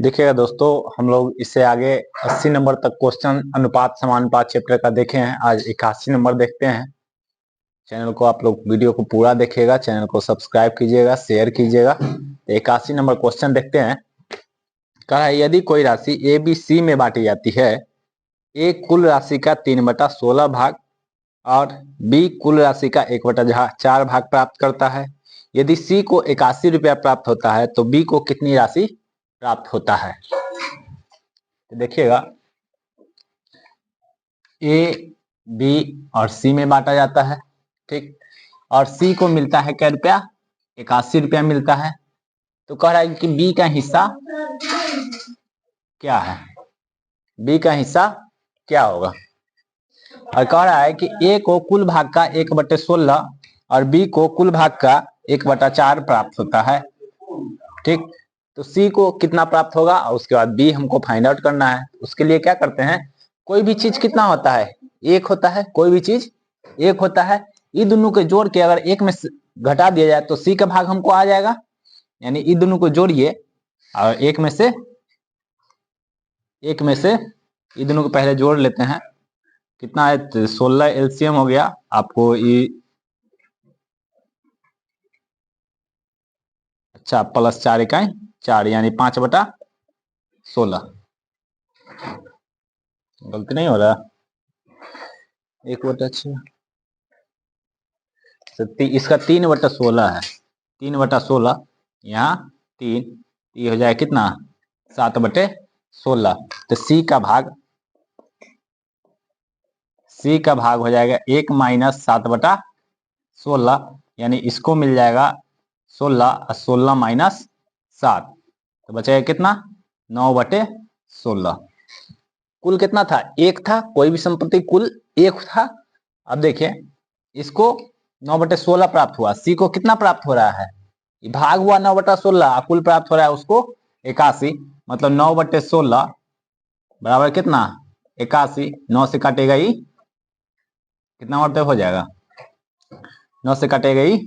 देखिएगा दोस्तों, हम लोग इससे आगे 80 नंबर तक क्वेश्चन अनुपात समानुपात चैप्टर का देखे हैं। आज 81 नंबर देखते हैं। चैनल को आप लोग वीडियो को पूरा देखिएगा, चैनल को सब्सक्राइब कीजिएगा, शेयर कीजिएगा। 81 नंबर क्वेश्चन देखते हैं। कहा है यदि कोई राशि ए बी सी में बांटी जाती है, ए कुल राशि का 3/16 भाग और बी कुल राशि का 1/4 भाग प्राप्त करता है। यदि सी को 81 रुपया प्राप्त होता है तो बी को कितनी राशि प्राप्त होता है। तो देखिएगा, ए बी और सी में बांटा जाता है, ठीक। और सी को मिलता है क्या रुपया, 81 रुपया मिलता है। तो कह रहा है कि बी का हिस्सा क्या है, बी का हिस्सा क्या होगा। और कह रहा है कि ए को कुल भाग का 1/16 और बी को कुल भाग का 1/4 प्राप्त होता है, ठीक। तो सी को कितना प्राप्त होगा और उसके बाद बी हमको फाइंड आउट करना है। उसके लिए क्या करते हैं, कोई भी चीज कितना होता है, एक होता है। कोई भी चीज एक होता है। ये दोनों के जोड़ के अगर एक में घटा दिया जाए तो सी का भाग हमको आ जाएगा। यानी ये दोनों को जोड़िए और एक में से ये दोनों को पहले जोड़ लेते हैं। कितना है, 16 एलसीएम हो गया आपको ये। अच्छा, +4 इकाई 4 यानी 5/16। गलती नहीं हो रहा, 1/6। इसका 3/16 है, 3/16 यहाँ 3, ये हो जाए कितना 7/16। तो सी का भाग हो जाएगा 1 - 7/16, यानी इसको मिल जाएगा 16 और 16 - 7 तो बचेगा कितना 9/16। कुल कितना था, एक था। कोई भी संपत्ति कुल एक था। अब देखिए, इसको 9/16 प्राप्त हुआ, सी को कितना प्राप्त हो रहा है, भाग हुआ 9/16, कुल प्राप्त हो रहा है उसको 81। मतलब 9/16 बराबर कितना 81। 9 से काटेगा ही कितना मरतबे हो जाएगा, 9 से काटेगा ही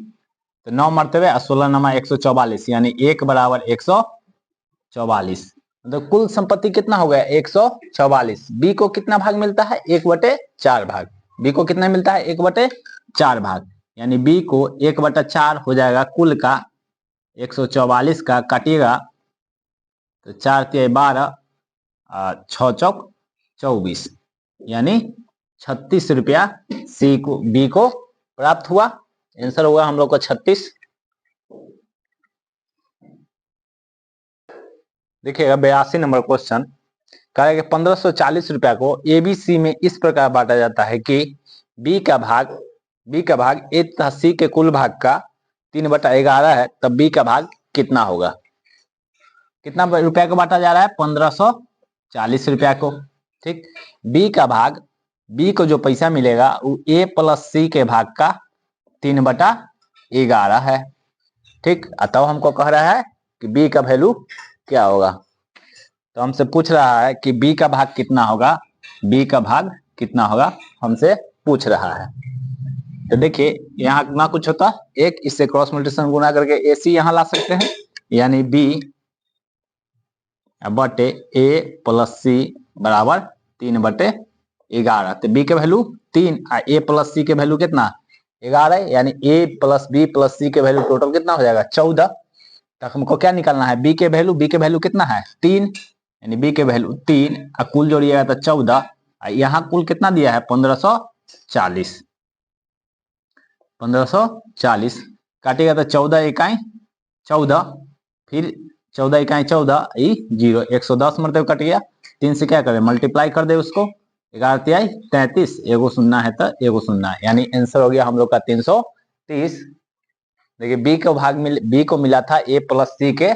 तो 9 मरतबे 16 नमा 144, यानी 1 बराबर 144। मतलब कुल संपत्ति कितना हो गया 144। बी को कितना भाग मिलता है 1/4 भाग। बी को कितना मिलता है 1/4 भाग, यानी बी को 1/4 हो जाएगा कुल का 144 का। काटिएगा तो 4 × 12 6 चौक 24, यानी 36 रुपया सी को बी को प्राप्त हुआ। आंसर हुआ हम लोग का 36। देखिएगा 82 नंबर क्वेश्चन कहेगा कि 1540 रुपया को एबीसी में इस प्रकार बांटा जाता है कि बी का भाग ए तथा सी के कुल भाग का 3/11 है, तब बी का भाग कितना होगा। कितना रुपया को बांटा जा रहा है, 1540 रुपया को, ठीक। बी का भाग, बी को जो पैसा मिलेगा वो ए प्लस सी के भाग का 3/11 है, ठीक। अतः हमको कह रहा है कि बी का वैल्यू क्या होगा। तो हमसे पूछ रहा है कि बी का भाग कितना होगा, बी का भाग कितना होगा हमसे पूछ रहा है। तो देखिए, यहाँ ना कुछ होता, एक इससे क्रॉस मल्टीप्लिकेशन गुना करके ए सी यहाँ ला सकते हैं, यानी बी बटे ए प्लस सी बराबर 3/11। तो बी के वैल्यू 3 और ए प्लस सी के वैल्यू कितना 11, यानी ए प्लस बी प्लस सी के वैल्यू टोटल कितना हो जाएगा 14। तक हमको क्या निकालना है, बी के वैल्यू कितना है 3, यानी बी के वैल्यू 3 और कुल जोड़िएगा तो 14। यहाँ कुल कितना दिया है 1540। काटिएगा तो 14 इकाई 14, फिर 14 इकाई 14 0 110 मरतबे कट गया। 3 से क्या करे मल्टीप्लाई कर दे उसको, 11 × 33, एगो शून्य है तो एगो शून्य, यानी आंसर हो गया हम लोग का 330। देखिए बी को मिला था ए प्लस सी के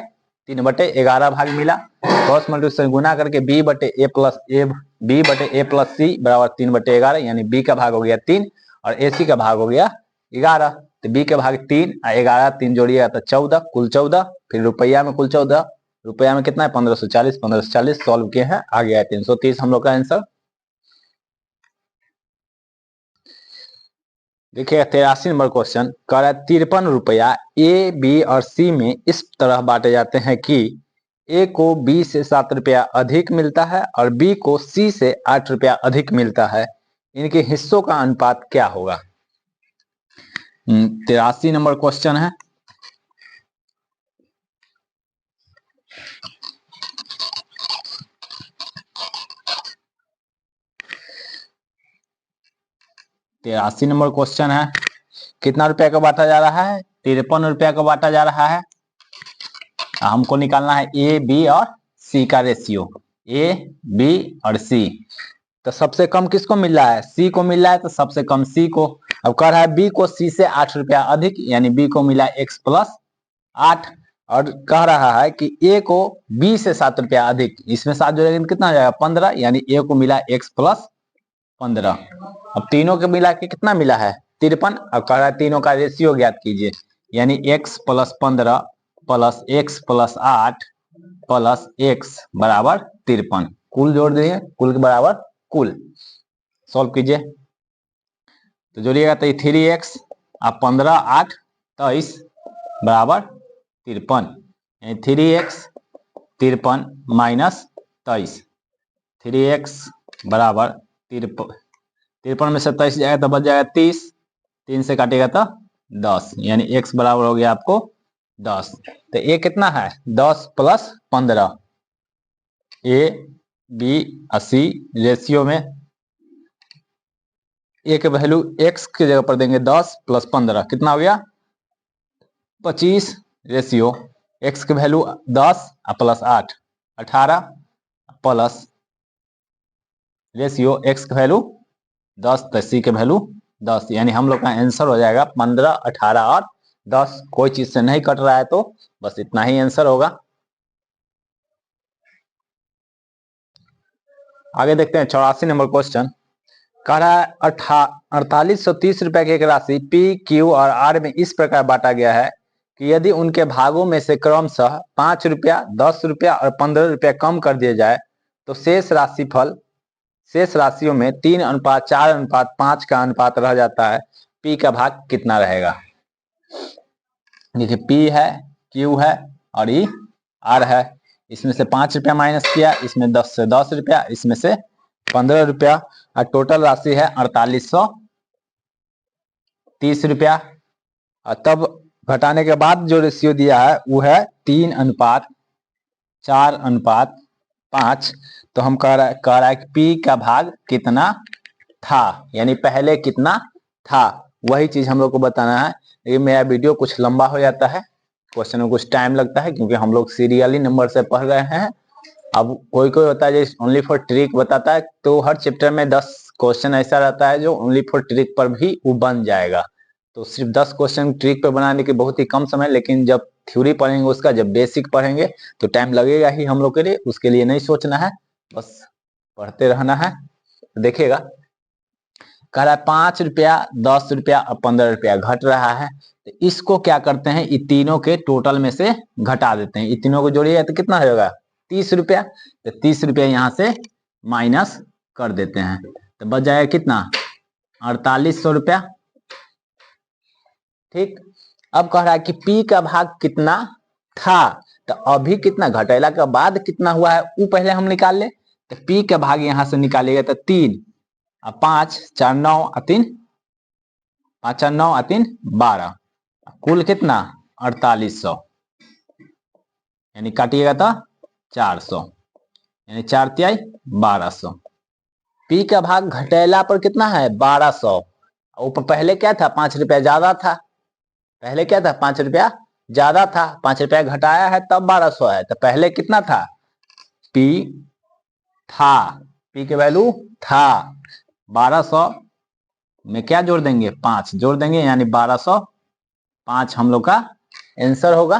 3/11 भाग मिला। क्रॉस मल्टीप्लिकेशन गुना करके बी बटे ए प्लस सी बराबर 3/11, यानी बी का भाग हो गया 3 और ए सी का भाग हो गया 11। तो बी के भाग 3 और 11, 3 जोड़िएगा तो 14, कुल 14। फिर रुपया में कुल 14, रुपया में कितना है 1540 सॉल्व किए हैं, आ गया है 330 हम लोग का आंसर। देखिए 83 नंबर क्वेश्चन कह रहा है 53 रुपया ए बी और सी में इस तरह बांटे जाते हैं कि ए को बी से 7 रुपया अधिक मिलता है और बी को सी से 8 रुपया अधिक मिलता है, इनके हिस्सों का अनुपात क्या होगा। 83 नंबर क्वेश्चन है। तिरासी नंबर क्वेश्चन है। कितना रुपया का बांटा जा रहा है, 53 रुपया का बांटा जा रहा है। हमको निकालना है ए बी और सी का रेशियो, ए बी और सी। तो सबसे कम किसको मिल रहा है, सी को मिल रहा है, तो सबसे कम सी को। अब कह रहा है बी को सी से 8 रुपया अधिक, यानी बी को मिला x प्लस 8, और कह रहा है कि ए को बी से 7 रुपया अधिक, इसमें 7 जोड़ेंगे कितना हो जाएगा 15, यानी ए को मिला x प्लस 15। अब तीनों के मिला के कितना मिला है 53। अब कह रहा है तीनों का रेशियो ज्ञात कीजिए, यानी x plus 15 plus x plus 8 plus x बराबर 53। कुल जोड़ दिए, कुल के बराबर कुल। सॉल्व कीजिए तो जोड़िएगा तो 3x अब 15 8 23 बराबर 53, यानी 3x 53 माइनस 23, 3x बराबर 53 में से 23 जाएगा तो बच जाएगा 30, 3 से काटेगा तो 10, यानी x बराबर हो गया आपको 10। तो a कितना है 10 प्लस 15, a b और c रेशियो में a के वैल्यू x की जगह पर देंगे 10 प्लस 15 कितना हो गया 25, रेशियो x के value 10 plus 8 18 plus ratio x के वैल्यू 10 तो c के वैल्यू 10, यानी हम लोग का आंसर हो जाएगा 15 18 और 10। कोई चीज से नहीं कट रहा है तो बस इतना ही आंसर होगा। आगे देखते हैं 84 नंबर क्वेश्चन। कह रहा है 4830 रुपए की एक राशि पी क्यू और आर में इस प्रकार बांटा गया है कि यदि उनके भागों में से क्रमशः 5 रुपया 10 रुपया और 15 रुपया कम कर दिए जाए तो शेष राशियों में 3:4:5 का अनुपात रह जाता है, पी का भाग कितना रहेगा। देखिए पी है क्यू है और ई आर है, इसमें से 5 रुपया माइनस किया, इसमें 10 से 10 रुपया, इसमें से 15 रुपया, और टोटल राशि है 4830 रुपया। और तब घटाने के बाद जो रेशियो दिया है वो है 3:4:5। तो हम कह रहा है कि पी का भाग कितना था, यानी पहले कितना था, वही चीज हम लोग को बताना है। ये मेरा वीडियो कुछ लंबा हो जाता है, क्वेश्चन में कुछ टाइम लगता है क्योंकि हम लोग सीरियली नंबर से पढ़ रहे हैं। अब कोई होता है जो ओनली फॉर ट्रिक बताता है, तो हर चैप्टर में 10 क्वेश्चन ऐसा रहता है जो ओनली फॉर ट्रिक पर भी वो बन जाएगा। तो सिर्फ 10 क्वेश्चन ट्रिक पर बनाने के बहुत ही कम समय, लेकिन जब थ्योरी पढ़ेंगे उसका, जब बेसिक पढ़ेंगे तो टाइम लगेगा ही हम लोग के लिए, उसके लिए नहीं सोचना है, बस पढ़ते रहना है। देखिएगा कह रहा है 5 रुपया 10 रुपया और 15 रुपया घट रहा है, तो इसको क्या करते हैं, इन तीनों के टोटल में से घटा देते हैं। इन तीनों को जोड़िए तो कितना होगा 30 रुपया, तो 30 रुपया यहाँ से माइनस कर देते हैं तो बच जाएगा कितना 4800 रुपया। ठीक, अब कह रहा है कि P का भाग कितना था, तो अभी कितना घटेला के बाद कितना हुआ है वो पहले हम निकाल ले। तो P का भाग यहां से निकालिएगा तो 3 और 5 4 9 और 3 5 4 9 और 3 12, कुल कितना 4800, यानी काटिएगा तो 400, यानी 4 तिहाई 1200। P का भाग घटेला पर कितना है 1200, ऊपर पहले क्या था 5 रुपया ज्यादा था, पहले क्या था 5 रुपया ज्यादा था, 5 रुपया घटाया है तब 1200 है। तो पहले कितना था P था, P के वैल्यू था 1200 में क्या जोड़ देंगे 5 जोड़ देंगे, यानी 1205 हम लोग का आंसर होगा।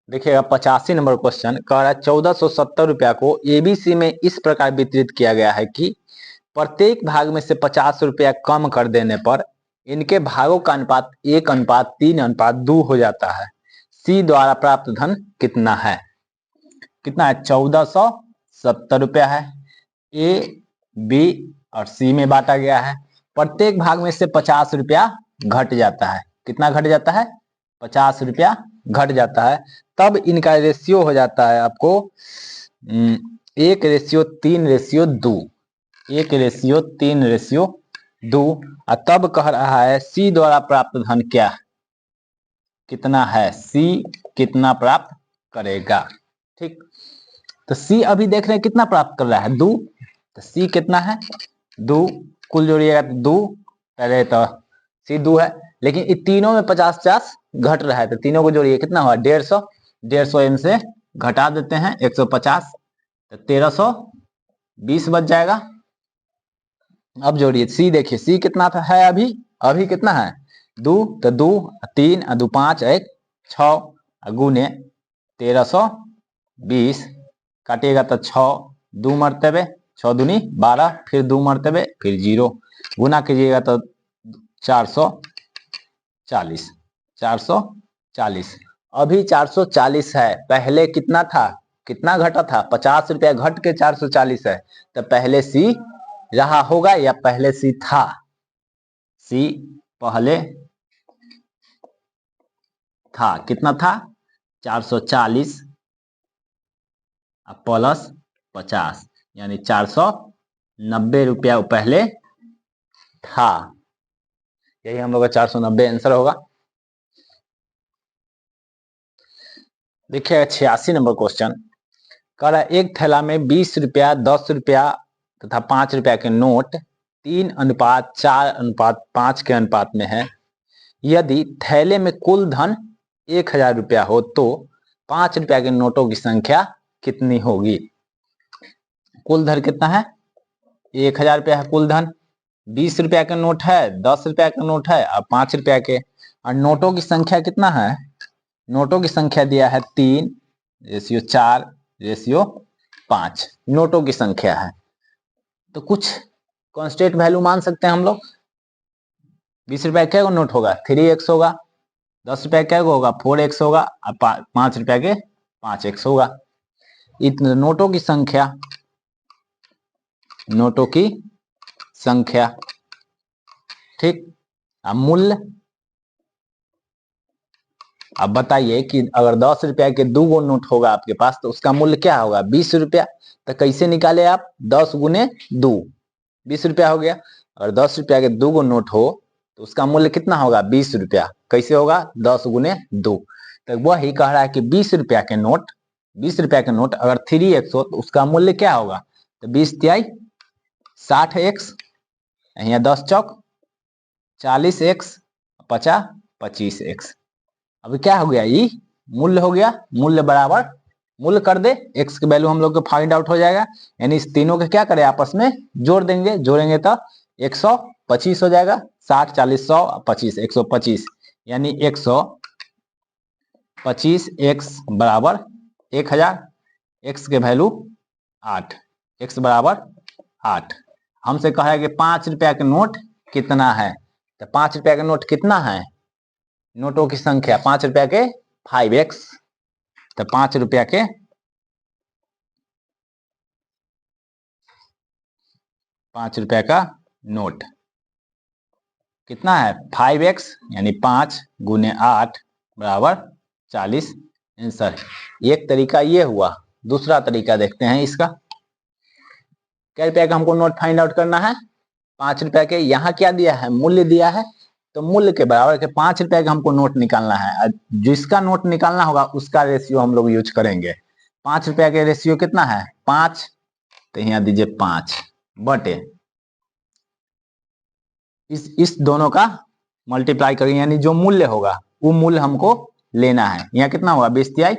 देखिएगा 85 नंबर क्वेश्चन कह रहा है 1470 रुपया को एबीसी में इस प्रकार वितरित किया गया है कि प्रत्येक भाग में से 50 रुपया कम कर देने पर इनके भागों का अनुपात 1:3:2 हो जाता है। सी द्वारा प्राप्त धन कितना है। कितना है 1470 रुपया है, ए बी और सी में बांटा गया है। प्रत्येक भाग में से 50 रुपया घट जाता है, कितना घट जाता है 50 रुपया घट जाता है, तब इनका रेशियो हो जाता है आपको 1:3:2, 1:3:2। और तब कह रहा है सी द्वारा प्राप्त धन क्या, कितना है, सी कितना प्राप्त करेगा। ठीक, तो सी अभी देख रहे हैं कितना प्राप्त कर रहा है, 2, तो सी कितना है 2, कुल जोड़िएगा तो 2, पहले तो सी 2 है, लेकिन इन तीनों में 50-50 घट रहा है, तो तीनों को जोड़िए कितना हुआ 150, 150 इनसे घटा देते हैं 150, तो 1320 बच जाएगा। अब जोड़िए सी, देखिए सी कितना था है अभी कितना है 2, तो 2 3 2 5 1 6 गुने 1320, काटिएगा तो 6 2 मरतबे 6 दूनी 12, फिर 2 मरतबे फिर 0, गुना कीजिएगा तो 440, 440। अभी 440 है, पहले कितना था, कितना घटा था, 50 रुपया घट के 440 है, तो पहले सी रहा होगा या पहले सी था, सी पहले था, कितना था 440 प्लस 50, यानी 490 रुपया पहले था। यही हम लोग का 490 आंसर होगा। देखिए 86 नंबर क्वेश्चन कह रहा है एक थैला में 20 रुपया 10 रुपया तथा 5 रुपया के नोट 3:4:5 के अनुपात में है। यदि थैले में कुल धन 1000 रुपया हो तो 5 रुपया के नोटों की संख्या कितनी होगी। कुल धन कितना है 1000 रुपया है कुल धन, 20 रुपया का नोट है, 10 रुपया का नोट है और 5 रुपया के, और नोटों की संख्या कितना है, नोटों की संख्या दिया है 3:4:5, नोटों की संख्या है। तो कुछ कांस्टेंट वैल्यू मान सकते हैं हम लोग। 20 रुपया क्या नोट होगा 3x होगा, 10 रुपया क्या होगा 4x होगा और 5 रुपया के 5x होगा। इतने नोटों की संख्या, नोटों की संख्या, ठीक। अब मूल्य, अब बताइए कि अगर 10 रुपया के 2 गो नोट होगा आपके पास तो उसका मूल्य क्या होगा 20 रुपया। तो कैसे निकाले आप, 10 गुने 2 20 रुपया हो गया। अगर 10 रुपया के 2 गो नोट हो तो उसका मूल्य कितना होगा 20 रुपया। कैसे होगा 10 गुने 2। तो वही कह रहा है कि 20 रुपया के नोट, 20 रुपया के नोट अगर 3x हो तो उसका मूल्य क्या होगा, तो 20 तिहाई 60x, यहाँ 10 चौक 40x, 50 25x। अभी क्या हो गया, ये मूल्य हो गया, मूल्य बराबर मूल्य कर दे, x की वैल्यू हम लोग को फाइंड आउट हो जाएगा। यानी इस तीनों के क्या करें आपस में जोड़ देंगे, जोड़ेंगे तो 125 हो जाएगा, 60 40 100 25 125, यानी 125 x बराबर 1000, x के वैल्यू 8, x बराबर 8। हमसे कहा है कि 5 रुपया के नोट कितना है, तो 5 रुपया के नोट कितना है, नोटों की संख्या 5 रुपया के 5x, तो 5 रुपया के 5 रुपया का नोट कितना है 5x, यानी 5 गुने 8 बराबर 40 आंसर। एक तरीका ये हुआ, दूसरा तरीका देखते हैं इसका। क्या रुपया का हमको नोट फाइंड आउट करना है, 5 रुपया के, यहाँ क्या दिया है मूल्य दिया है, तो मूल्य के बराबर के 5 रुपया का हमको नोट निकालना है। जिसका नोट निकालना होगा उसका रेशियो हम लोग यूज करेंगे। 5 रुपया के रेशियो कितना है 5, तो यहाँ दीजिए 5 बटे इस दोनों का मल्टीप्लाई करेंगे, यानी जो मूल्य होगा वो मूल्य हमको लेना है। यहाँ कितना होगा 20 तिहाई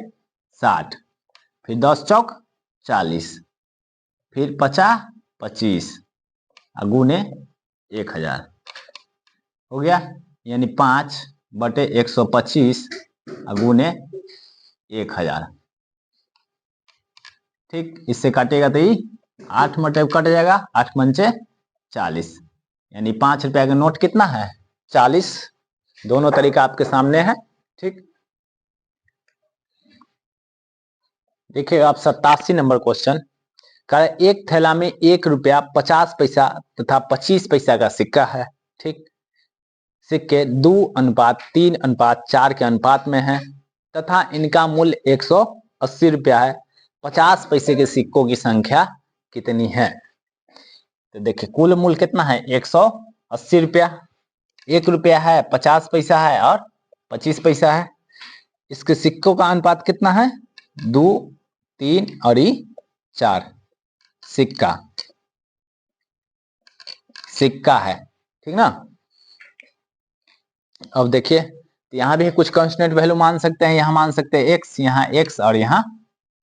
60, फिर 10 चौक 40, फिर 50 25 गुने 1000 हो गया, यानी 5 बटे 125 गुने 1000। ठीक, इससे काटेगा तो ये 8 मटे कट जाएगा, 8 पंचे 40, यानी 5 रुपया का नोट कितना है 40। दोनों तरीका आपके सामने है। ठीक, देखिए आप 87 नंबर क्वेश्चन का, एक थैला में 1 रुपया 50 पैसा तथा 25 पैसा का सिक्का है। ठीक, सिक्के 2:3:4 के अनुपात में हैं तथा इनका मूल्य 180 रुपया है। 50 पैसे के सिक्कों की संख्या कितनी है? तो देखिए कुल मूल्य कितना है? 180 रुपया। 1 रुपया है, 50 पैसा है और 25 पैसा है। इसके सिक्कों का अनुपात कितना है? 2, 3 और 4। सिक्का सिक्का है, ठीक ना। अब देखिए यहाँ भी कुछ कांस्टेंट वैल्यू मान सकते हैं, यहाँ मान सकते हैं x, यहाँ x और यहाँ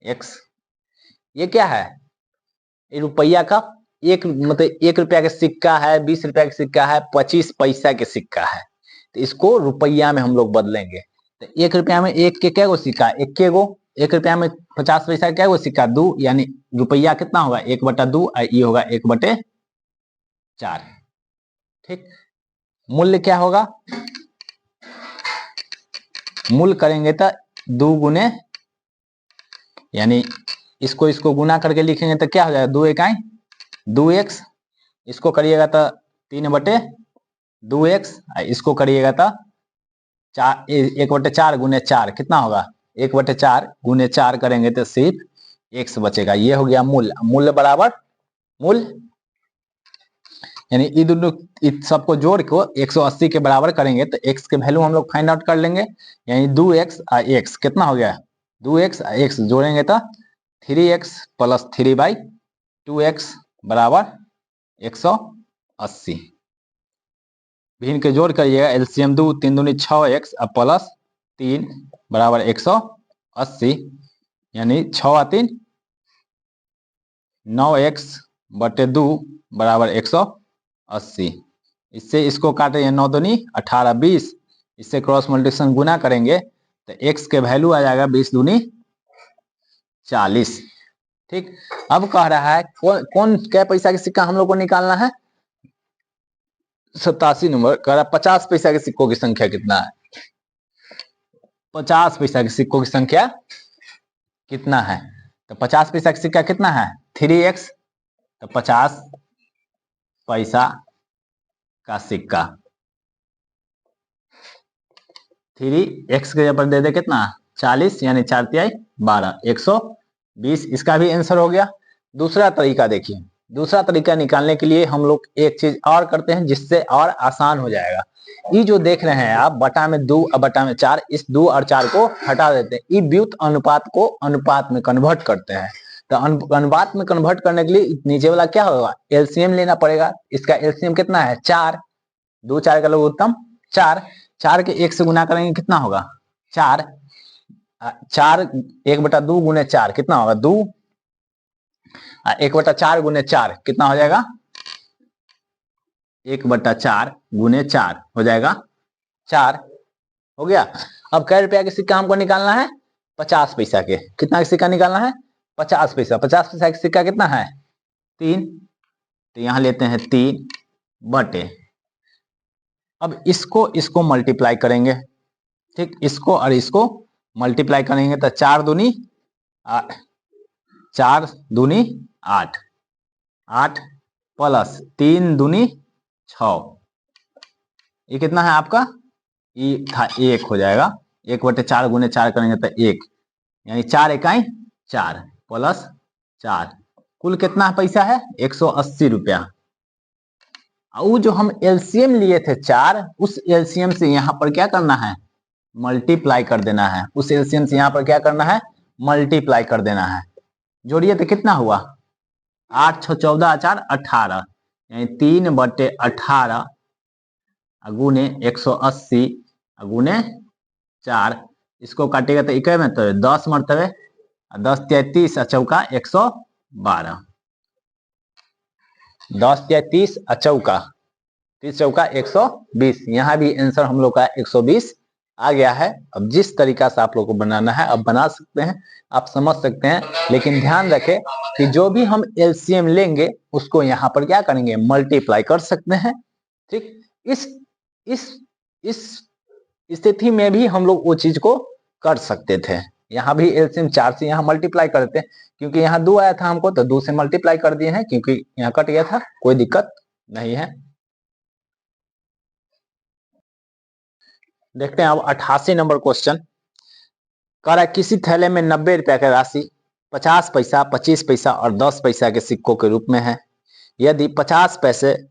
x। ये क्या है? ये रुपया का एक मतलब 1 रुपया का सिक्का है, 20 रुपया का सिक्का है, 25 पैसा के सिक्का है। तो इसको रुपया में हम लोग बदलेंगे। तो 1 रुपया में एक के क्या गो सिक्का? इक्के गो। 1 रुपया में 50 पैसा क्या गो सिक्का? 2, यानी रुपया कितना होगा? 1/2 और ये होगा 1/4। ठीक, मूल्य क्या होगा? मूल करेंगे तो 2 गुने, यानी इसको गुना करके लिखेंगे तो क्या हो जाएगा? 2 इकाई 2x। इसको करिएगा तो 3/2x। इसको करिएगा तो 1/4 गुने 4 कितना होगा? 1/4 गुने 4 करेंगे तो सिर्फ x बचेगा। ये हो गया मूल्य। मूल्य बराबर मूल्य, यानी ये दोनों सबको जोड़ को 180 के बराबर करेंगे तो x के वैल्यू हम लोग फाइंड आउट कर लेंगे। यानी 2x और x कितना हो गया? 2x और x जोड़ेंगे तो 3x + 3/2x बराबर 180। भिन्न के जोड़ करिएगा, एलसीएम 2 3 दूनी 6x और प्लस 3 बराबर 180, यानी 6 और 3 9x/2 बराबर 180। इससे इसको काटेंगे 9 दूनी 18 20। इससे क्रॉस मल्टीप्लिकेशन गुना करेंगे तो x के वैल्यू आ जाएगा 20 दूनी 40। ठीक, अब कह रहा है कौन क्या पैसा के सिक्का हम लोग को निकालना है? 87 नंबर कह रहा है 50 पैसा के सिक्कों की संख्या कितना है? 50 पैसा के सिक्कों की संख्या कितना है? तो 50 पैसा का सिक्का कितना है? 3x। तो 50 पैसा का सिक्का 3x के जगह पर दे दे कितना? 40, यानी 4 तिहाई 12, 120। इसका भी आंसर हो गया। दूसरा तरीका देखिए, दूसरा तरीका निकालने के लिए हम लोग एक चीज और करते हैं जिससे और आसान हो जाएगा। ये जो देख रहे हैं आप बटा में 2 और बटा में 4, इस 2 और 4 को हटा देते हैं। ये व्युत अनुपात को अनुपात में कन्वर्ट करते हैं। तो अनुपात में कन्वर्ट करने के लिए नीचे वाला क्या होगा? एलसीएम लेना पड़ेगा। इसका एलसीएम कितना है? 4। 2 4 का लघुत्तम 4। 4 के 1 से गुना करेंगे कितना होगा? 4। 4 1/2 गुने 4 कितना होगा? 2। 1/4 गुने 4 कितना हो जाएगा? 1/4 गुने 4 हो जाएगा 4। हो गया। अब कै रुपया के सिक्का हमको निकालना है? 50 पैसा के। कितना के सिक्का निकालना है? 50 पैसा। 50 पैसा का सिक्का कितना है? 3। तो यहां लेते हैं 3 बटे, अब इसको मल्टीप्लाई करेंगे। ठीक, इसको और इसको मल्टीप्लाई करेंगे तो 4 दूनी 8, 8 प्लस 3 दूनी 6। ये कितना है आपका? ये था 1 हो जाएगा। 1/4 गुने 4 करेंगे तो 1, यानी 4 इकाई 4 प्लस 4। कुल कितना पैसा है? 180 रुपया। वो जो हम एलसीएम लिए थे 4, उस एलसीएम से यहाँ पर क्या करना है? मल्टीप्लाई कर देना है। उस एलसीएम से यहाँ पर क्या करना है? मल्टीप्लाई कर देना है। जोड़िए तो कितना हुआ? 8 6 14 4 18, यानी 3/18 गुने 180 गुने 4। इसको काटेगा तो इक्के में तो 10 मरतबे, 10 तिया 30 चौका 112, 10 तिया 30 चौका 30 चौका 120। यहाँ भी आंसर हम लोग का 120 आ गया है। अब जिस तरीका से आप लोग को बनाना है अब बना सकते हैं, आप समझ सकते हैं। लेकिन ध्यान रखें कि जो भी हम एलसीएम लेंगे उसको यहाँ पर क्या करेंगे? मल्टीप्लाई कर सकते हैं। ठीक, इस स्थिति में भी हम लोग वो चीज को कर सकते थे। यहाँ भी एलसीएम 4 से यहाँ मल्टीप्लाई करते हैं, क्योंकि यहाँ 2 आया था हमको तो 2 से मल्टीप्लाई कर दिए हैं, क्योंकि यहाँ कट गया था। कोई दिक्कत नहीं है। देखते हैं अब 88 नंबर क्वेश्चन। कह रहा है किसी थैले में 90 रुपया की राशि 50 पैसा, 25 पैसा और 10 पैसा के सिक्कों के रूप में है। यदि 50 पैसे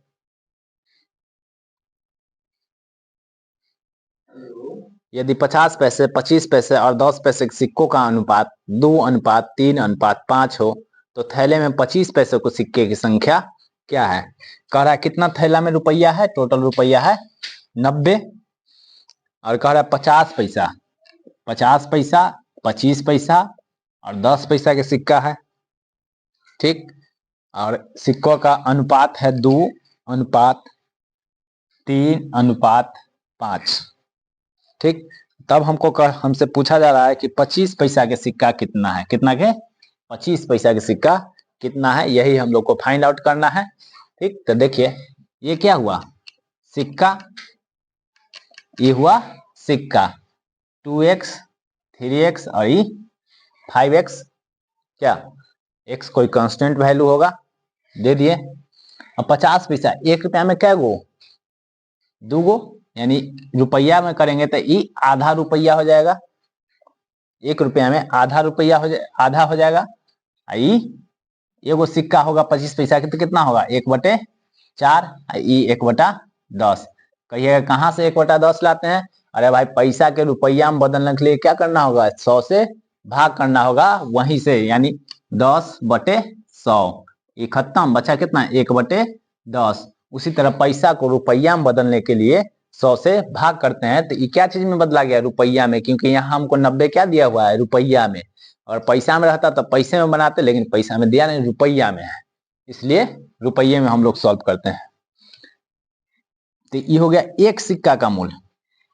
यदि 50 पैसे, 25 पैसे और 10 पैसे के सिक्कों का अनुपात 2:3:5 हो तो थैले में 25 पैसे को सिक्के की संख्या क्या है। कह रहा है कितना थैला में रुपया है, टोटल रुपया है 90 और कह रहा है 50 पैसा, 50 पैसा, 25 पैसा और 10 पैसा के सिक्का है। ठीक, और सिक्कों का अनुपात है 2:3:5। ठीक, तब हमसे पूछा जा रहा है कि 25 पैसा के सिक्का कितना है। कितना के 25 पैसा के सिक्का कितना है, यही हम लोग को फाइंड आउट करना है। ठीक, तो देखिए ये क्या हुआ, सिक्का, ये हुआ सिक्का 2x, 3x और ये 5x। क्या x कोई कांस्टेंट वैल्यू होगा, दे दिए। अब 50 पैसा, 1 रुपया में क्या गो, 2 गो, यानी रुपया में करेंगे तो ये आधा रुपया हो जाएगा। 1 रुपया में आधा रुपया आधा हो जाएगा। ये वो सिक्का होगा 25 पैसा के तो कितना होगा 1/4, ये 1/10। कहिएगा कहाँ से 1/10 लाते हैं, अरे भाई पैसा के रुपया में बदलने के लिए क्या करना होगा, 100 से भाग करना होगा वहीं से, यानी 10/100। ये खत्म, बचा कितना 1/10। उसी तरह पैसा को रुपया में बदलने के लिए 100 से भाग करते हैं, तो ये क्या चीज में बदला गया, रुपया में, क्योंकि यहाँ हमको 90 क्या दिया हुआ है, रुपया में। और पैसा में रहता तो पैसे में बनाते, लेकिन पैसा में दिया नहीं, रुपया में है, इसलिए रुपये में हम लोग सॉल्व करते हैं। तो ये हो गया एक सिक्का का मूल्य,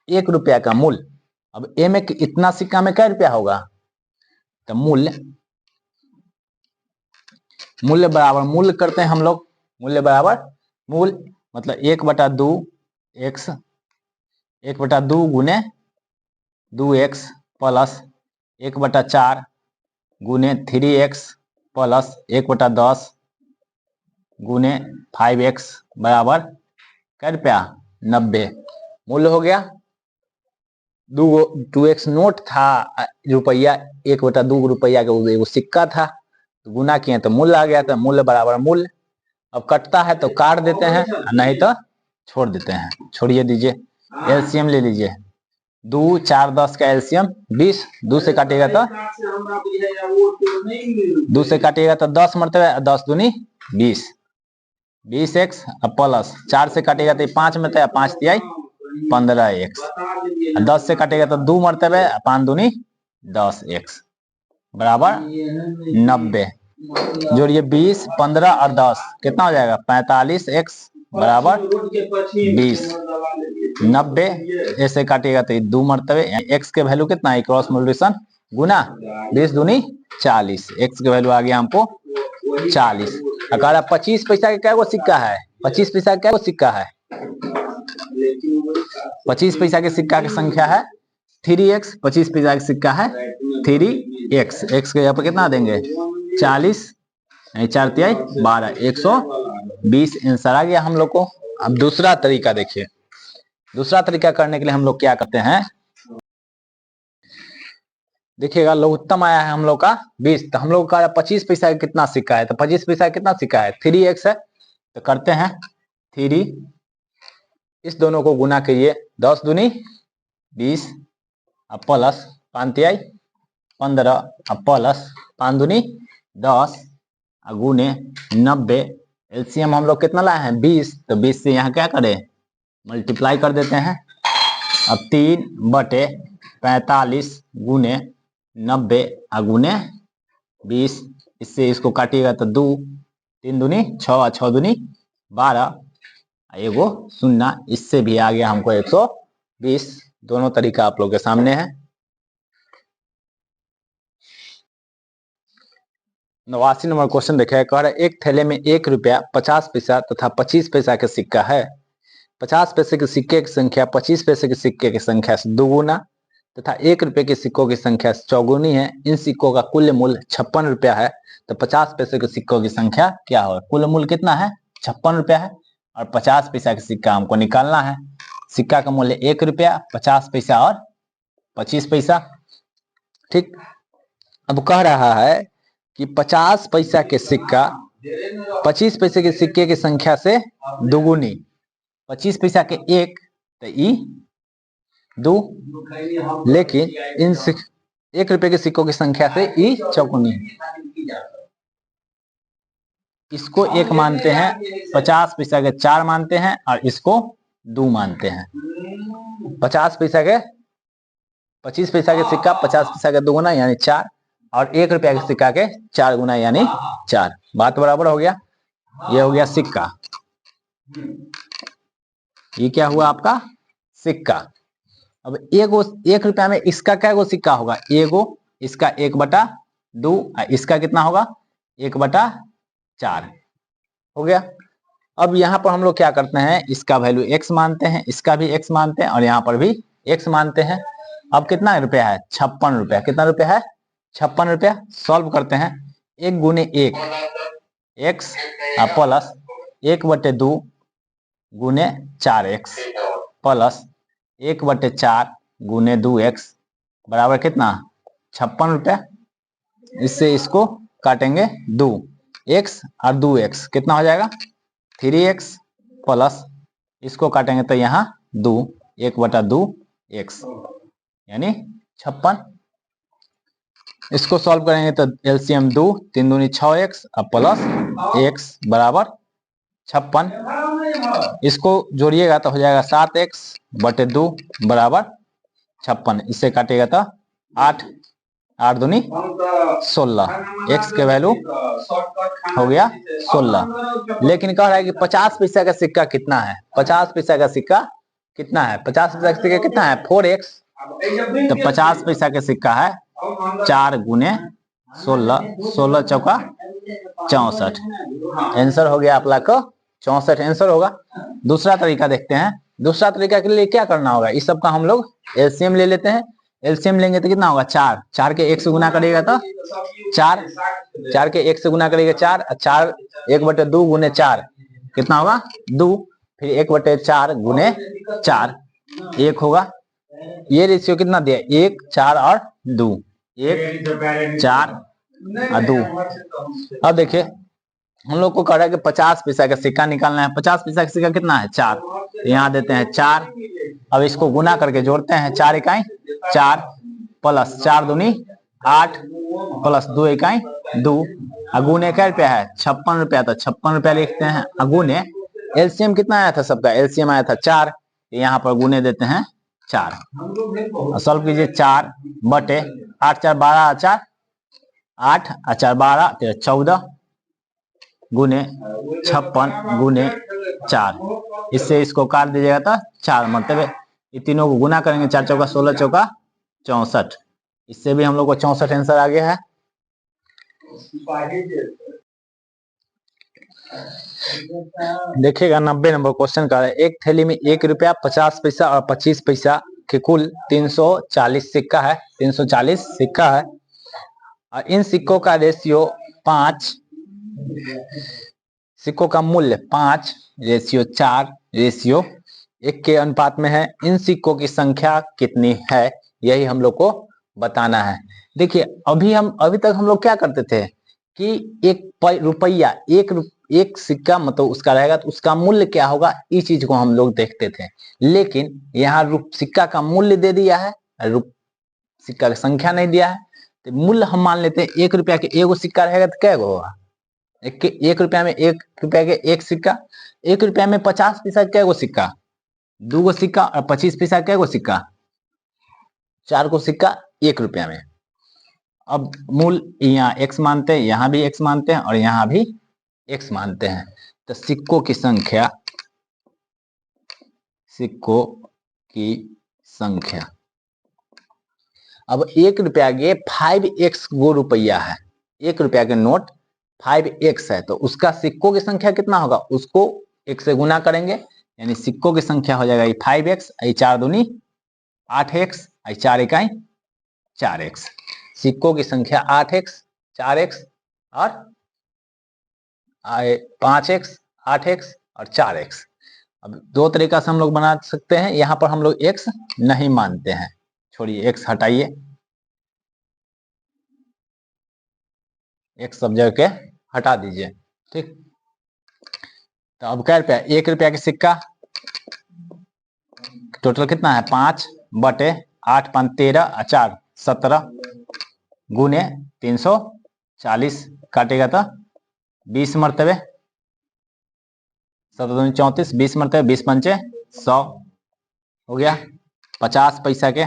1 रुपया का मूल्य। अब ए में इतना सिक्का में क्या रुपया होगा, तो मूल्य बराबर मूल्य करते हैं हम लोग, मूल्य बराबर मूल्य, मतलब 1/2x, 1/2 गुने 2x प्लस 1/4 गुने 3x प्लस 1/10 गुने 5x बराबर क्या रुपया 90। मूल्य हो गया 2x नोट था, रुपया 1/2 रुपया का वो सिक्का था, तो गुना किए तो मूल्य आ गया, तो मूल्य बराबर मूल्य। अब कटता है तो काट देते हैं, नहीं तो छोड़ देते हैं, छोड़िए दीजिए। एलसीएम ले लीजिए, 2 4 10 का एलसीएम 20, 2 से काटिएगा तो 2 से काटिएगा तो 10 मरतबे, 10 दूनी 20, 20x प्लस 4 से काटेगा तो 5 में 5 तिहाई 15x, 10 से काटेगा तो 2 मरतबे, 5 दूनी 10x बराबर 90। जोड़िए 20, 15 और 10 कितना हो जाएगा 45x बराबर 20। 90 ऐसे काटिएगा तो 2 मरतबे, x के वैल्यू कितना है, क्रॉस मल्टीप्लिकेशन गुना 20 दूनी 40, x के वैल्यू आ गया हमको 40। अगर 25 पैसा का क्या वो सिक्का है, 25 पैसा का क्या वो सिक्का है, 25 पैसा के सिक्का की संख्या है 3x, 25 पैसा का सिक्का है 3x, x के यहाँ पर कितना देंगे 40, 4 तिहाई 12, 120 आंसर आ गया हम लोग को। अब दूसरा तरीका देखिए, दूसरा तरीका करने के लिए हम लोग क्या करते हैं, देखिएगा लघुत्तम आया है हम लोग का 20, तो हम लोग का 25 पैसा का कितना सिक्का है, तो 25 पैसा का कितना सिक्का है 3x है, तो करते हैं 3, इस दोनों को गुना करिए, 10 दूनी 20 प्लस 5 तिहाई 15 प्लस 5 दूनी 10 गुने 90। एलसीएम हम लोग कितना लाए हैं 20, तो 20 से यहाँ क्या करें मल्टीप्लाई कर देते हैं। अब 3/45 गुने 90 गुने 20, इससे इसको काटिएगा तो 2, 3 दूनी 6, 6 दूनी 12, एगो 0, इससे भी आ गया हमको 120। दोनों तरीका आप लोग के सामने है। 89 नंबर क्वेश्चन देखिए, कह रहा है एक थैले में 1 रुपया 50 पैसा तथा 25 पैसा का सिक्का है। 50 पैसे के सिक्के की संख्या 25 पैसे के सिक्के की संख्या से दोगुना तथा 1 रुपये के सिक्कों की संख्या से चौगुनी है। इन सिक्कों का कुल मूल्य 56 रुपया है, तो 50 पैसे के सिक्कों की संख्या क्या होगा। कुल मूल्य कितना है 56 रुपया है और 50 पैसा का सिक्का हमको निकालना है। सिक्का का मूल्य 1 रुपया, 50 पैसा और 25 पैसा। ठीक, अब कह रहा है कि 50 पैसा के सिक्का 25 पैसे के सिक्के की संख्या से दुगुनी। 25 पैसा के 1 तो ई 2, लेकिन इन 1 रुपए के सिक्कों की संख्या से ई चौगुनी। इसको 1 मानते हैं, 50 पैसा के 4 मानते हैं और इसको 2 मानते हैं। 25 पैसा के 25 पैसा के सिक्का 50 पैसा का 2 गुना यानी 4, और 1 रुपया के सिक्का के 4 गुना यानी 4। बात बराबर हो गया। ये हो गया सिक्का। ये क्या हुआ आपका सिक्का। अब 1 रुपया में इसका क्या गो सिक्का होगा, एगो, इसका 1/2, इसका कितना होगा 1/4 हो गया। अब यहाँ पर हम लोग क्या करते हैं, इसका वैल्यू x मानते हैं, इसका भी x मानते हैं और यहाँ पर भी x मानते हैं। अब कितना रुपया है 56 रुपया। कितना रुपया है 56 रुपया। सॉल्व करते हैं। 1 गुने 1 x प्लस 1/2 गुने 4x प्लस 1/4 गुने 2x बराबर कितना 56 रुपया। इससे इसको काटेंगे 2 x और 2x कितना हो जाएगा 3x प्लस इसको काटेंगे तो यहाँ 2 1/2x यानी 56। इसको सॉल्व करेंगे तो एलसीएम 2 3 दूनी 6x और प्लस x बराबर 56। इसको जोड़िएगा तो हो जाएगा 7x/2 बराबर 56। इससे काटेगा तो 8 8 दूनी 16, x के वैल्यू हो गया 16। लेकिन कह रहा है कि 50 पैसा का सिक्का कितना है। 50 पैसा का सिक्का कितना है, 50 पैसा का सिक्का कितना है 4x। तो 50 पैसा का सिक्का है 4 गुने 16, 16 चौका 64। आंसर हो गया आप लोग को 64 आंसर होगा। दूसरा तरीका देखते हैं। दूसरा तरीका के लिए क्या करना होगा, इस सब का हम लोग एलसीएम ले लेते हैं। एलसीएम लेंगे तो कितना होगा 4, 4 के 1 से गुना करिएगा तो 4, 4 के 1 से गुना करिएगा 4, 4 1/2 गुने 4 कितना होगा 2, फिर 1/4 गुने 4 1 होगा। ये रेशियो कितना दिया 1 4 और 2, 1 4 और 2। अब देखिए हम लोग को कह रहा है कि 50 पैसा का सिक्का निकालना है। 50 पैसा का सिक्का कितना है 4, तो यहाँ देते हैं 4। अब इसको गुना करके जोड़ते हैं 4 इकाई 4 प्लस 4 दूनी 8 प्लस 2 इकाई 2। अगुने क्या रुपया है 56 रुपया, तो 56 रुपया लिखते हैं। अगुने एलसीएम कितना आया था सबका, एलसीएम आया था 4, यहाँ पर गुने देते हैं 4। सॉल्व कीजिए 4 बटे 8 4 12 4 8 और 4 12 14 गुने 56 गुने 4। इससे इसको काट दीजिएगा तो 4 मतलब ये तीनों को गुना करेंगे 4 चौका 16 चौका 64। इससे भी हम लोग को 64 आंसर आ गया है। देखिएगा 90 नंबर क्वेश्चन का है। एक थैली में 1 रुपया 50 पैसा और 25 पैसा के कुल 340 सिक्का है। 340 सिक्का है और इन सिक्कों का रेशियो 5, सिक्कों का मूल्य 5 रेशियो 4 रेशियो 1 के अनुपात में है। इन सिक्कों की संख्या कितनी है, यही हम लोग को बताना है। देखिए अभी तक हम लोग क्या करते थे कि एक रुपया एक सिक्का मतलब उसका रहेगा तो उसका मूल्य क्या होगा इस चीज को हम लोग देखते थे। लेकिन यहाँ सिक्का का मूल्य दे दिया है, सिक्का की संख्या नहीं दिया है। तो मूल्य हम मान लेते हैं 1 रुपया के एगो सिक्का रहेगा तो क्या होगा 1 रुपया में 1 रुपया के 1 सिक्का। 1 रुपया में 50 पैसा क्या गो सिक्का 2 गो सिक्का और 25 पैसा क्या गो सिक्का 4 गो सिक्का 1 रुपया में। अब मूल्य यहाँ x मानते हैं, यहाँ भी x मानते हैं और यहाँ भी x मानते हैं। तो सिक्कों की संख्या अब 1 रुपया के 5x गो रुपया है। 1 रुपया के नोट 5x है तो उसका सिक्कों की संख्या कितना होगा, उसको 1 से गुना करेंगे यानी सिक्कों की संख्या हो जाएगा 5x, 4 दूनी 8x, 4 इकाई 4x। सिक्कों की संख्या 8x 4x और 5x 8x और 4x। अब दो तरीका से हम लोग बना सकते हैं। यहाँ पर हम लोग x नहीं मानते हैं, छोड़िए x हटाइए, x सब जगह के हटा दीजिए। ठीक, तो अब क्या रुपया, 1 रुपया के सिक्का, टोटल कितना है 5 बटे 8 5 13 4 17 गुने 340, काटेगा तो 20 मरतबे, 7 दूनी 34, 20 मरतबे 20 पंचे 100 हो गया। 50 पैसा के,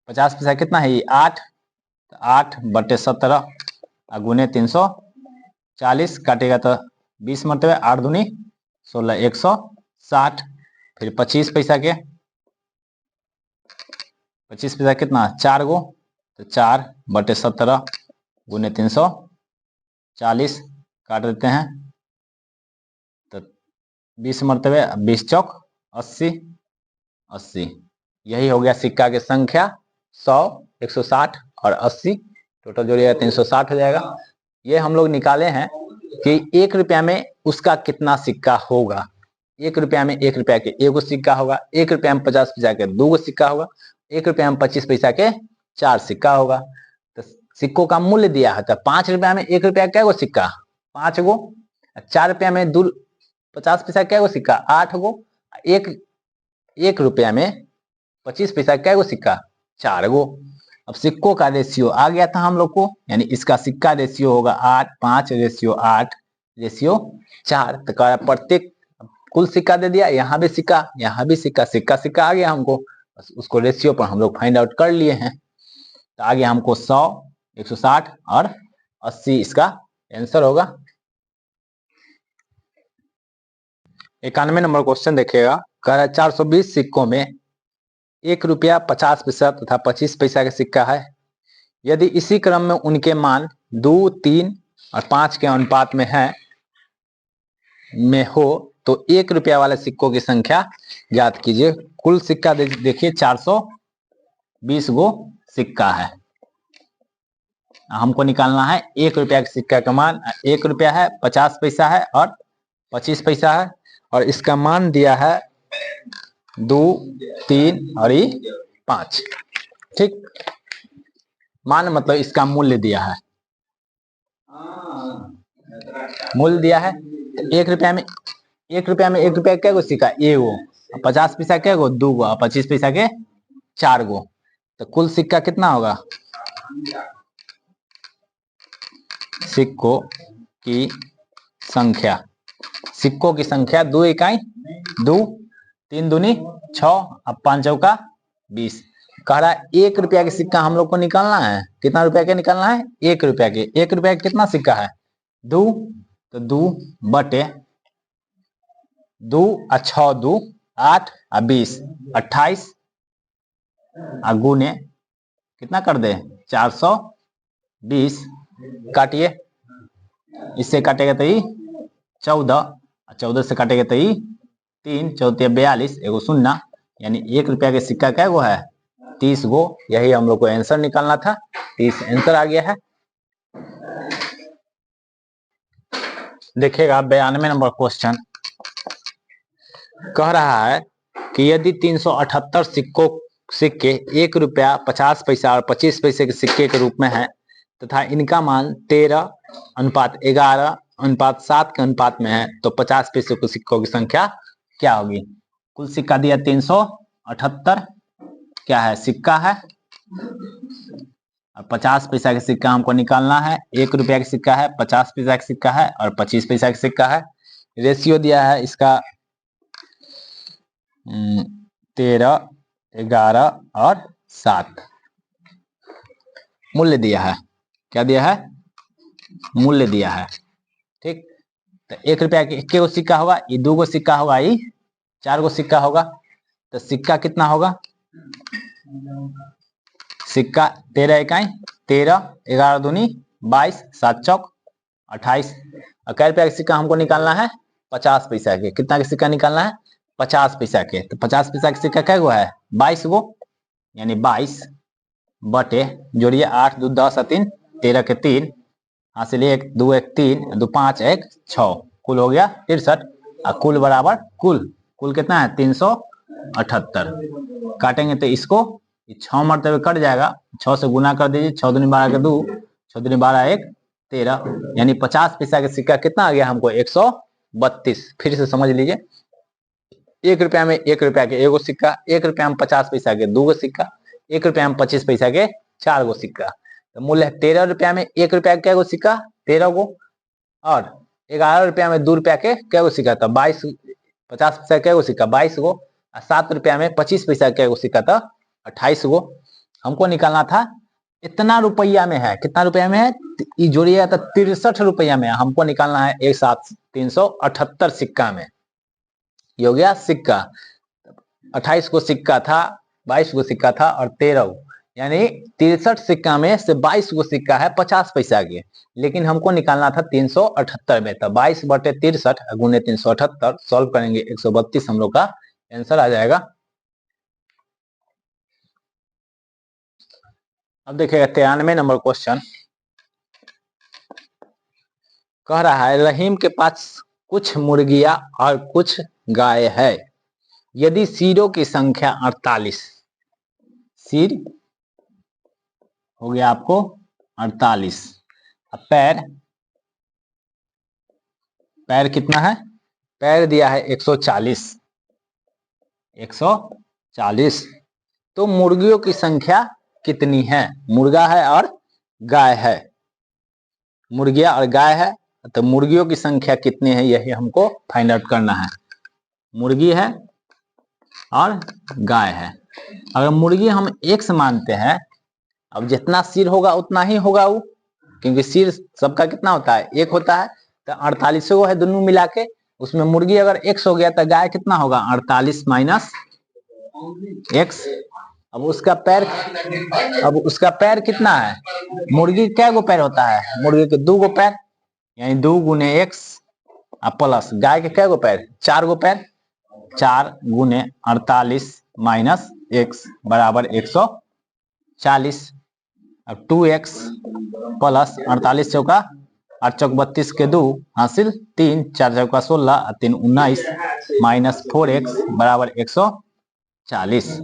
50 पैसा कितना है ये 8, 8 बटे 17 गुने 340, काटेगा तो 20 मरतबे 8 दूनी 16 160। फिर 25 पैसा के, 25 पैसा कितना 4 गो, तो 4 बटे 17 गुने 340, काट देते हैं तो 20 मरतबे 20 चौक 80 80। यही हो गया सिक्का की संख्या 100 160 और 80, टोटल जोड़िएगा 360 हो जाएगा। ये हम लोग निकाले हैं कि 1 रुपया में उसका कितना सिक्का होगा। 1 रुपया में 1 रुपया के 1 सिक्का होगा, 1 रुपया में 50 पैसा के 2 सिक्का होगा, 1 रुपया में 25 पैसा के 4 सिक्का होगा। तो सिक्कों का मूल्य दिया है, तो 5 रुपया में 1 रुपया क्या गो सिक्का 5 गो, 4 रुपया में 50 पैसा क्या गो सिक्का 8 गो, 1 रुपया में 25 पैसा क्या गो सिक्का 4 गो। अब सिक्कों का रेशियो आ गया था हम लोग को, यानी इसका सिक्का रेशियो होगा 8 5 रेशियो 8 रेशियो 4। तो कह रहा प्रत्येक कुल सिक्का दे दिया, यहाँ भी सिक्का यहाँ भी सिक्का, सिक्का सिक्का आ गया हमको, बस उसको रेशियो पर हम लोग फाइंड आउट कर लिए हैं। तो आ गया हमको 100 160 और 80 इसका आंसर होगा। 91 नंबर क्वेश्चन देखिएगा, कह रहा है 420 सिक्कों में 1 रुपया 50 पैसा तथा 25 पैसा का सिक्का है। यदि इसी क्रम में उनके मान 2 3 और 5 के अनुपात में हो तो 1 रुपया वाले सिक्कों की संख्या ज्ञात कीजिए। कुल सिक्का देखिए 420 गो सिक्का है, हमको निकालना है 1 रुपया के सिक्का का मान। 1 रुपया है, 50 पैसा है और 25 पैसा है, और इसका मान दिया है 2 3 और 5। ठीक, मान मतलब इसका मूल्य दिया है, मूल्य दिया है। 1 रुपया में 1 रुपया क्या गो सिक्का 1 गो, 50 पैसा क्या गो 2 गो, 25 पैसा के 4 गो। तो कुल सिक्का कितना होगा, सिक्कों की संख्या, सिक्कों की संख्या 2 इकाई 2 3 दूनी 6 और 5 चौका 20। कह रहा है 1 रुपया के सिक्का हम लोग को निकालना है, कितना रुपया के निकालना है 1 रुपया के। 1 रुपया के कितना सिक्का है 2, तो 2 बटे 2 और 6 2 8 और 20 28 और गुने कितना कर दे 420, काटिए, इससे काटेगा तो 14, 14 से काटेगा तो 3 चौथे 42 एगो शून्य, यानी 1 रुपया के सिक्का क्या गो है 30 गो। यही हम लोग को आंसर निकालना था, 30 आंसर आ गया है। देखिएगा 92 नंबर क्वेश्चन, कह रहा है कि यदि 378 सिक्के 1 रुपया 50 पैसा और 25 पैसे के सिक्के के रूप में है तथा इनका मान 13:11:7 के अनुपात में है, तो 50 पैसे के सिक्कों की संख्या क्या होगी। कुल सिक्का दिया 378, क्या है सिक्का है, और 50 पैसा का सिक्का हमको निकालना है। 1 रुपया का सिक्का है, 50 पैसा का सिक्का है और 25 पैसा का सिक्का है। रेशियो दिया है इसका 13 11 और 7। मूल्य दिया है, क्या दिया है मूल्य दिया है। ठीक, तो 1 रुपया के 1 गो सिक्का होगा, ये 2 गो सिक्का होगा, ये 4 गो सिक्का होगा। तो सिक्का कितना होगा, सिक्का 13 इकाई 13 11 दूनी 22 7 चौक 28। और कै रुपया का सिक्का हमको निकालना है 50 पैसा के। कितना का सिक्का निकालना है 50 पैसा के। तो 50 पैसा का सिक्का क्या गो है 22 गो, यानी 22 बटे जोड़िए 8 2 10 और 3 13 के 3 हासिल 1 2 1 3 2 5 1 6, कुल हो गया 63। और कुल बराबर कुल कितना है 378। काटेंगे तो इसको 6 मरतबे कट जाएगा, 6 से गुना कर दीजिए, 6 दूनी 12 के 2, 6 दूनी 12 1 13, यानी 50 पैसा का सिक्का कितना आ गया हमको 132। फिर से समझ लीजिए, 1 रुपया में 1 रुपया के एगो सिक्का, 1 रुपया में 50 पैसा के 2 गो सिक्का, 1 रुपया में 25 पैसा के 4 गो सिक्का। तो मूल्य है 13 रुपया में 1 रुपया के क्या गो सिक्का 13 गो, और 11 रुपया में 2 रुपया के क्या गो सिक्का था 22, 50 पैसा क्या गो सिक्का 22 गो, और 7 रुपया में 25 पैसा क्या गो सिक्का था 28 गो। हमको निकालना था इतना रुपया में है, कितना रुपया में है ये जोड़िएगा तो 63 रुपया में। हमको निकालना है एक साथ 378 सिक्का में। ये हो गया सिक्का, 28 को सिक्का था, 22 को सिक्का था और 13 गो, यानी 63 सिक्का में से 22 को सिक्का है 50 पैसा के, लेकिन हमको निकालना था 378 में। तो 22 बटे 63 गुने 378 सॉल्व करेंगे 132 हम लोग का आंसर आ जाएगा। अब देखिएगा 93 नंबर क्वेश्चन कह रहा है रहीम के पास कुछ मुर्गियां और कुछ गाय है, यदि सिरों की संख्या 48, सिर हो गया आपको 48, अब पैर कितना है, पैर दिया है 140, 140, तो मुर्गियों की संख्या कितनी है, मुर्गा है और गाय है, मुर्गियां और गाय है, तो मुर्गियों की संख्या कितनी है यही हमको फाइंड आउट करना है। मुर्गी है और गाय है, अगर मुर्गी हम एक से मानते हैं, अब जितना सिर होगा उतना ही होगा वो, क्योंकि सिर सबका कितना होता है एक होता है, तो 48 गो है दोनों मिला के, उसमें मुर्गी अगर x हो गया तो गाय कितना होगा 48 माइनस x। अब उसका पैर कितना है, मुर्गी क्या गो पैर होता है, मुर्गी के 2 गो पैर, यानी 2 गुने x प्लस गाय के क्या गो पैर 4 गो पैर, 4 गुने 48 माइनस x बराबर 140। अब 2x प्लस 48 चौका 8 चौक 32 के 2 हासिल 3, 4 चौका 16, 3 19 माइनस 4x बराबर 140।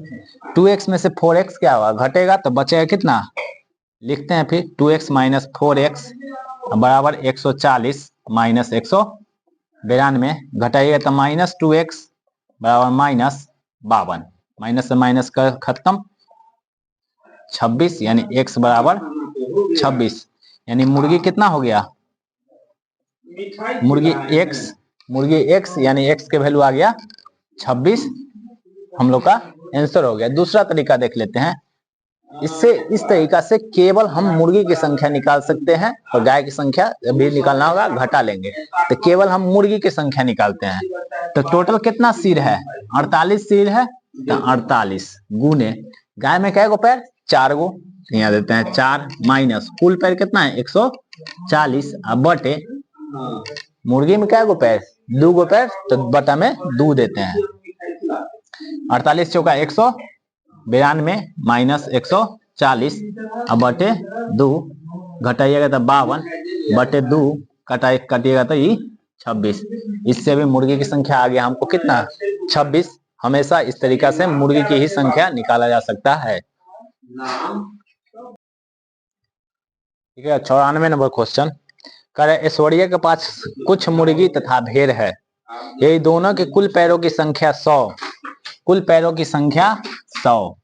2x में से 4x क्या होगा घटेगा तो बचेगा कितना, लिखते हैं फिर 2x माइनस 4x बराबर 140 माइनस 192, घटाइएगा तो माइनस 2x बराबर माइनस 52, माइनस से माइनस का खत्म 26, यानी x बराबर 26, यानी मुर्गी कितना हो गया, मुर्गी x यानी x के वैल्यू आ गया 26, हम लोग का आंसर हो गया। दूसरा तरीका देख लेते हैं, इससे इस तरीका से केवल हम मुर्गी की संख्या निकाल सकते हैं, और गाय की संख्या भी निकालना होगा घटा लेंगे, तो केवल हम मुर्गी की संख्या निकालते हैं। तो टोटल कितना सिर है 48 सिर है, तो 48 गुने गाय में क्या गो पैर 4 गो, यहाँ देते हैं 4 माइनस कुल पैर कितना है 140, अब बटे मुर्गी में क्या गो पैर 2 गो पैर, तो बटा में 2 देते हैं, 48 चौका 192 माइनस 140, अब बटे 2 घटाइएगा तो 52 बटे 2 काटिएगा तो ये 26, इससे भी मुर्गी की संख्या आ गया हमको कितना 26। हमेशा इस तरीका से मुर्गी की ही संख्या निकाला जा सकता है। ठीक है 94 नंबर क्वेश्चन करे ऐश्वर्या के पास कुछ मुर्गी तथा भेड़ है, यही दोनों के कुल पैरों की संख्या 100, कुल पैरों की संख्या 100,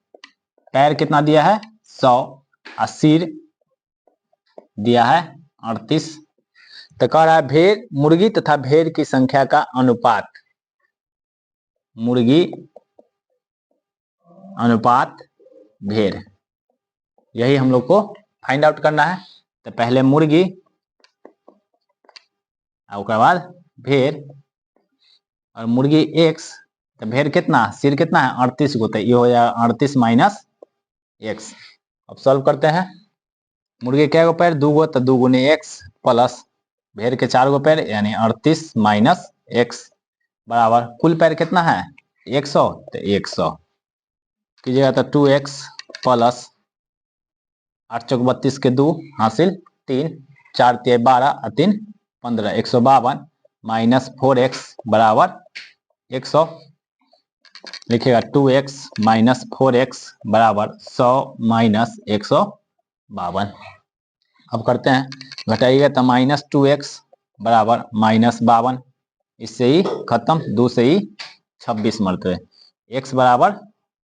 पैर कितना दिया है 100, सिर दिया है 38, तो कह रहा है मुर्गी तथा भेड़ की संख्या का अनुपात, मुर्गी अनुपात भेड़, यही हम लोग को फाइंड आउट करना है। तो पहले मुर्गी उसके बाद भेड़, और मुर्गी x, तो भेड़ कितना सिर कितना है 38 को, तो ये हो जाएगा 38 माइनस x। अब सॉल्व करते हैं, मुर्गी क्या गो पैर 2 गो, तो 2 गुने x प्लस भेड़ के 4 गो पैर यानी 38 माइनस x बराबर कुल पैर कितना है 100, तो 100 कीजिएगा तो 2x प्लस 8 चौक 32 के 2 हासिल 3, 4 3 12 3 15, 152 माइनस 4x बराबर 100, लिखिएगा 2x माइनस 4x बराबर 100 माइनस 152। अब करते हैं, घटाइएगा तो माइनस 2x बराबर माइनस 52, इससे ही खत्म, 2 से ही 26 मरते, x बराबर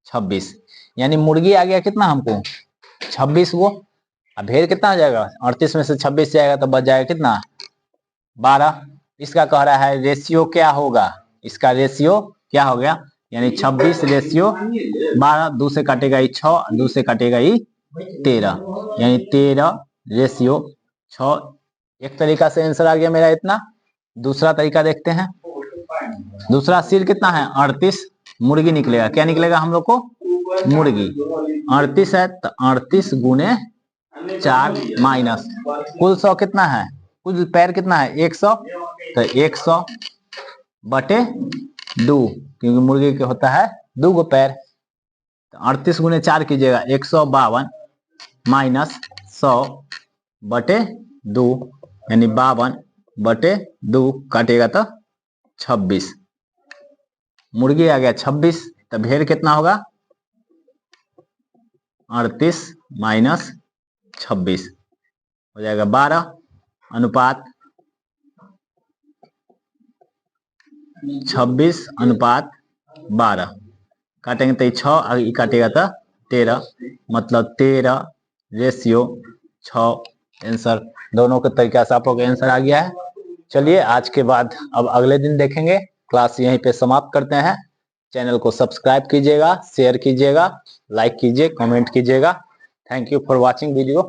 26, यानी मुर्गी आ गया कितना हमको 26 वो। अब भेड़ कितना आ जाएगा, 38 में से 26 जाएगा तो बच जाएगा कितना 12। इसका कह रहा है रेशियो क्या होगा, इसका रेशियो क्या हो गया, यानी 26 रेशियो 12, 2 से काटेगा ही 6, 2 से काटेगा ही 13, यानी 13 रेशियो 6। एक तरीका से आंसर आ गया मेरा इतना। दूसरा तरीका देखते हैं, दूसरा सिर कितना है 38, मुर्गी निकलेगा, क्या निकलेगा हम लोग को मुर्गी, 38 है तो 38 गुने 4 माइनस कुल 100 कितना है, कुल पैर कितना है 100, तो 100 बटे 2, क्योंकि मुर्गी के होता है 2 गो पैर, तो 38 गुने 4 कीजिएगा 152 माइनस 100 बटे 2, यानी 52 बटे 2 काटेगा तो 26, मुर्गी आ गया 26, तो भेड़ कितना होगा 38 माइनस 26 हो जाएगा 12 अनुपात 26 अनुपात 12, काटेंगे तो 6, आगे काटेगा तो 13, मतलब 13 रेशियो 6 आंसर। दोनों के तरीका से आप लोग आंसर आ गया है। चलिए आज के बाद अब अगले दिन देखेंगे, क्लास यहीं पे समाप्त करते हैं। चैनल को सब्सक्राइब कीजिएगा, शेयर कीजिएगा, लाइक कीजिए, कमेंट कीजिएगा। Thank you for watching video.